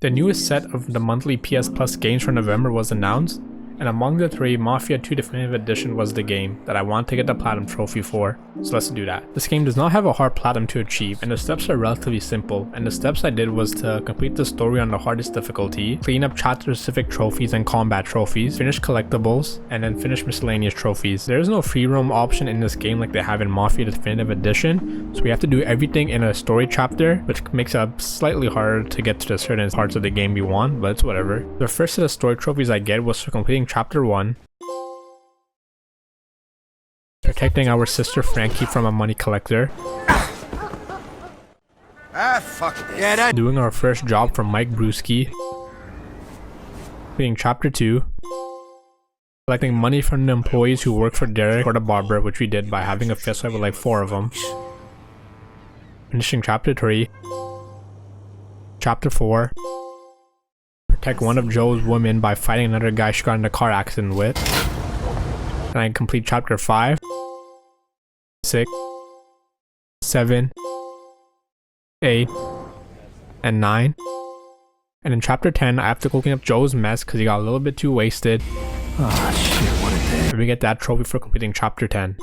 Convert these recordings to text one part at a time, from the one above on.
The newest set of the monthly PS Plus games for November was announced, and among the three, Mafia 2 Definitive Edition was the game that I want to get the Platinum trophy for, so let's do that. This game does not have a hard Platinum to achieve, and the steps are relatively simple, and the steps I did was to complete the story on the hardest difficulty, clean up chapter specific trophies and combat trophies, finish collectibles, and then finish miscellaneous trophies. There is no free roam option in this game like they have in Mafia Definitive Edition, so we have to do everything in a story chapter, which makes it slightly harder to get to the certain parts of the game we want, but it's whatever. The first set of story trophies I get was for completing Chapter 1, protecting our sister Frankie from a money collector, fuck this. Yeah, doing our first job from Mike Brewski, completing Chapter 2, collecting money from the employees who work for Derek or the barber, which we did by having a fist fight with like 4 of them, finishing Chapter 3, Chapter 4, protect one of Joe's women by fighting another guy she got in a car accident with. And I complete Chapter 5, 6, 7, 8, and 9. And in Chapter 10, I have to go clean up Joe's mess because he got a little bit too wasted. Oh shit, what a day. And we get that trophy for completing Chapter 10.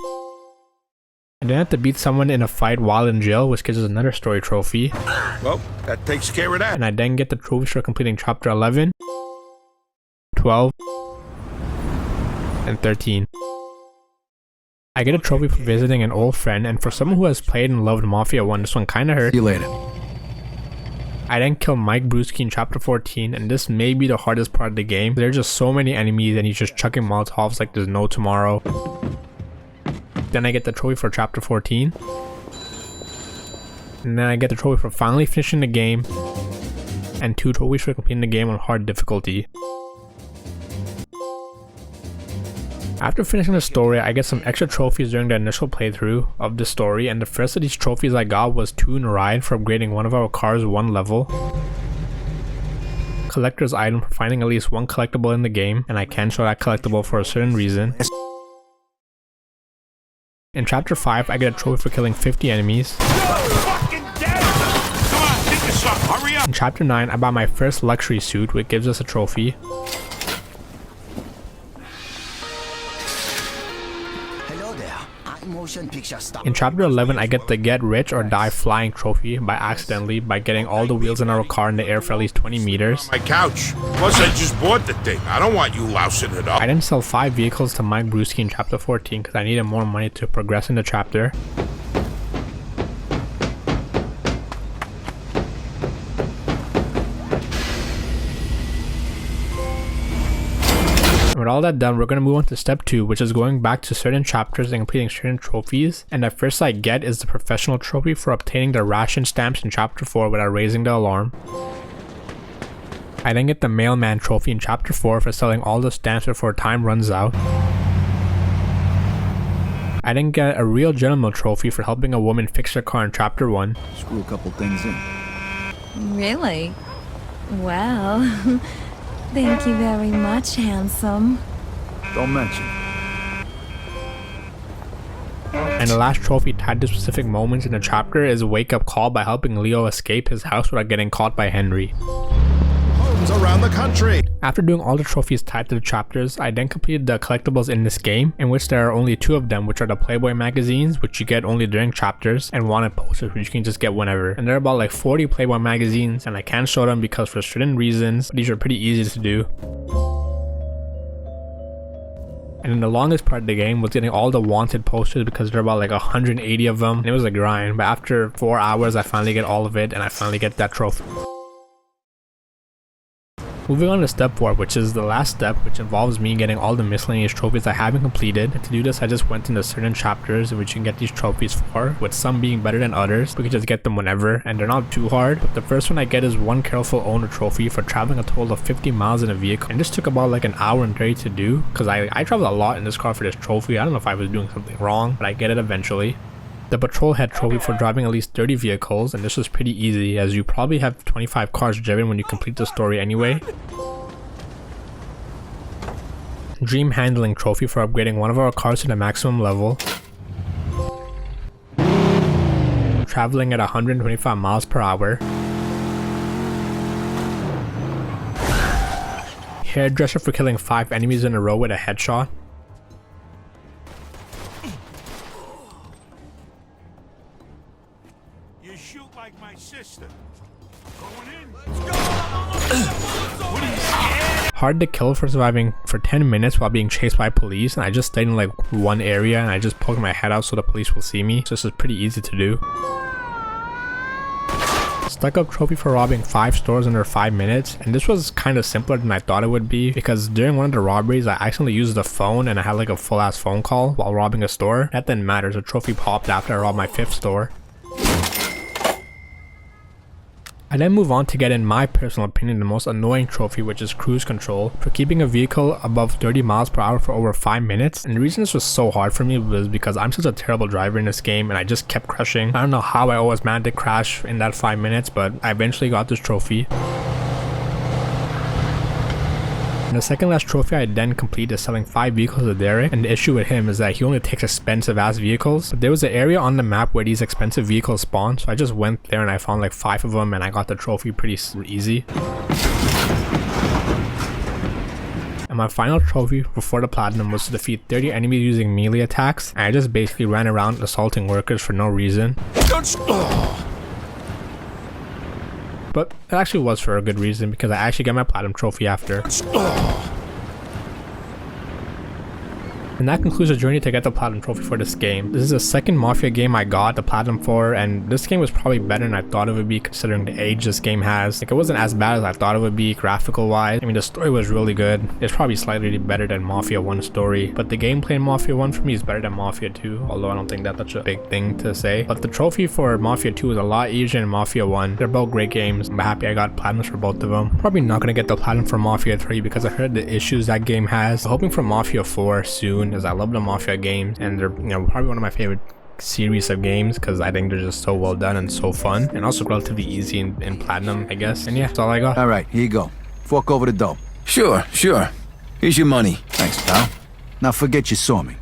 I then have to beat someone in a fight while in jail, which gives us another story trophy. Well, that takes care of that. And I then get the trophies for completing Chapter 11, 12, and 13. I get a trophy for visiting an old friend, and for someone who has played and loved Mafia 1, this one kinda hurt. See you later. I then kill Mike Brewski in Chapter 14, and this may be the hardest part of the game. There's just so many enemies and he's just chucking Molotovs like there's no tomorrow. Then I get the trophy for Chapter 14. And then I get the trophy for finally finishing the game. And 2 trophies for completing the game on hard difficulty. After finishing the story, I get some extra trophies during the initial playthrough of the story, and the first of these trophies I got was Tune Ride for upgrading one of our cars 1 level. Collector's item for finding at least 1 collectible in the game, and I can show that collectible for a certain reason. In Chapter 5, I get a trophy for killing 50 enemies. In Chapter 9, I buy my first luxury suit, which gives us a trophy. In Chapter 11, I get the Get Rich or Die Flying trophy by getting all the wheels in our car in the air for at least 20 meters. My couch. Plus, I just bought the thing. I don't want you lousing it up. I then sell 5 vehicles to Mike Brewski in Chapter 14 because I needed more money to progress in the chapter. With all that done, we're going to move on to step 2, which is going back to certain chapters and completing certain trophies. And the first I get is the professional trophy for obtaining the ration stamps in Chapter 4 without raising the alarm. I then get the mailman trophy in Chapter 4 for selling all the stamps before time runs out. I then get a real gentleman trophy for helping a woman fix her car in Chapter 1. Screw a couple things in. Really? Well... Thank you very much, handsome. Don't mention. And the last trophy tied to specific moments in the chapter is a wake-up call by helping Leo escape his house without getting caught by Henry. Homes around the country. After doing all the trophies tied to the chapters, I then completed the collectibles in this game, in which there are only 2 of them, which are the Playboy magazines, which you get only during chapters, and wanted posters, which you can just get whenever. And there are about like 40 Playboy magazines, and I can't show them because for certain reasons, these are pretty easy to do. And then the longest part of the game was getting all the wanted posters because there are about like 180 of them, and it was a grind, but after 4 hours I finally get all of it, and I finally get that trophy. Moving on to step 4, which is the last step, which involves me getting all the miscellaneous trophies I haven't completed. And to do this, I just went into certain chapters in which you can get these trophies for, with some being better than others. We can just get them whenever, and they're not too hard. But the first one I get is 1 careful owner trophy for traveling a total of 50 miles in a vehicle. And this took about like an hour and 30 to do, because I traveled a lot in this car for this trophy. I don't know if I was doing something wrong, but I get it eventually. The patrol head trophy for driving at least 30 vehicles, and this was pretty easy as you probably have 25 cars driven when you complete the story anyway. Dream handling trophy for upgrading one of our cars to the maximum level. Traveling at 125 miles per hour. hairdresser for killing 5 enemies in a row with a headshot. You shoot like my sister. Going in. Hard to kill for surviving for 10 minutes while being chased by police, and I just stayed in like one area and I just poked my head out so the police will see me. So this is pretty easy to do. Stuck up trophy for robbing 5 stores under 5 minutes, and this was kind of simpler than I thought it would be, because during one of the robberies I accidentally used the phone and I had like a full ass phone call while robbing a store. That didn't matter, the trophy popped after I robbed my 5th store. I then move on to get in my personal opinion the most annoying trophy, which is cruise control, for keeping a vehicle above 30 miles per hour for over 5 minutes. And the reason this was so hard for me was because I'm such a terrible driver in this game and I just kept crashing. I don't know how I always managed to crash in that 5 minutes, but I eventually got this trophy. And the second last trophy I then complete is selling 5 vehicles to Derek, and the issue with him is that he only takes expensive ass vehicles. But there was an area on the map where these expensive vehicles spawn, so I just went there and I found like 5 of them and I got the trophy pretty easy. And my final trophy before the platinum was to defeat 30 enemies using melee attacks, and I just basically ran around assaulting workers for no reason. But it actually was for a good reason, because I actually got my platinum trophy after. And that concludes the journey to get the platinum trophy for this game. This is the second Mafia game I got the platinum for, and this game was probably better than I thought it would be considering the age this game has. Like, it wasn't as bad as I thought it would be graphical wise. I mean, the story was really good. It's probably slightly better than Mafia 1 story, but the gameplay in Mafia 1 for me is better than Mafia 2, although I don't think that's such a big thing to say. But the trophy for Mafia 2 is a lot easier than Mafia 1. They're both great games. I'm happy I got platinums for both of them. Probably not gonna get the platinum for Mafia 3 because I heard the issues that game has. I'm hoping for Mafia 4 soon, as I love the Mafia games and they're, you know, probably one of my favorite series of games because I think they're just so well done and so fun, and also relatively easy in platinum, I guess. And yeah, that's all I got. All right, here you go. Fork over the dough. Sure. Here's your money. Thanks, pal. Now forget you saw me.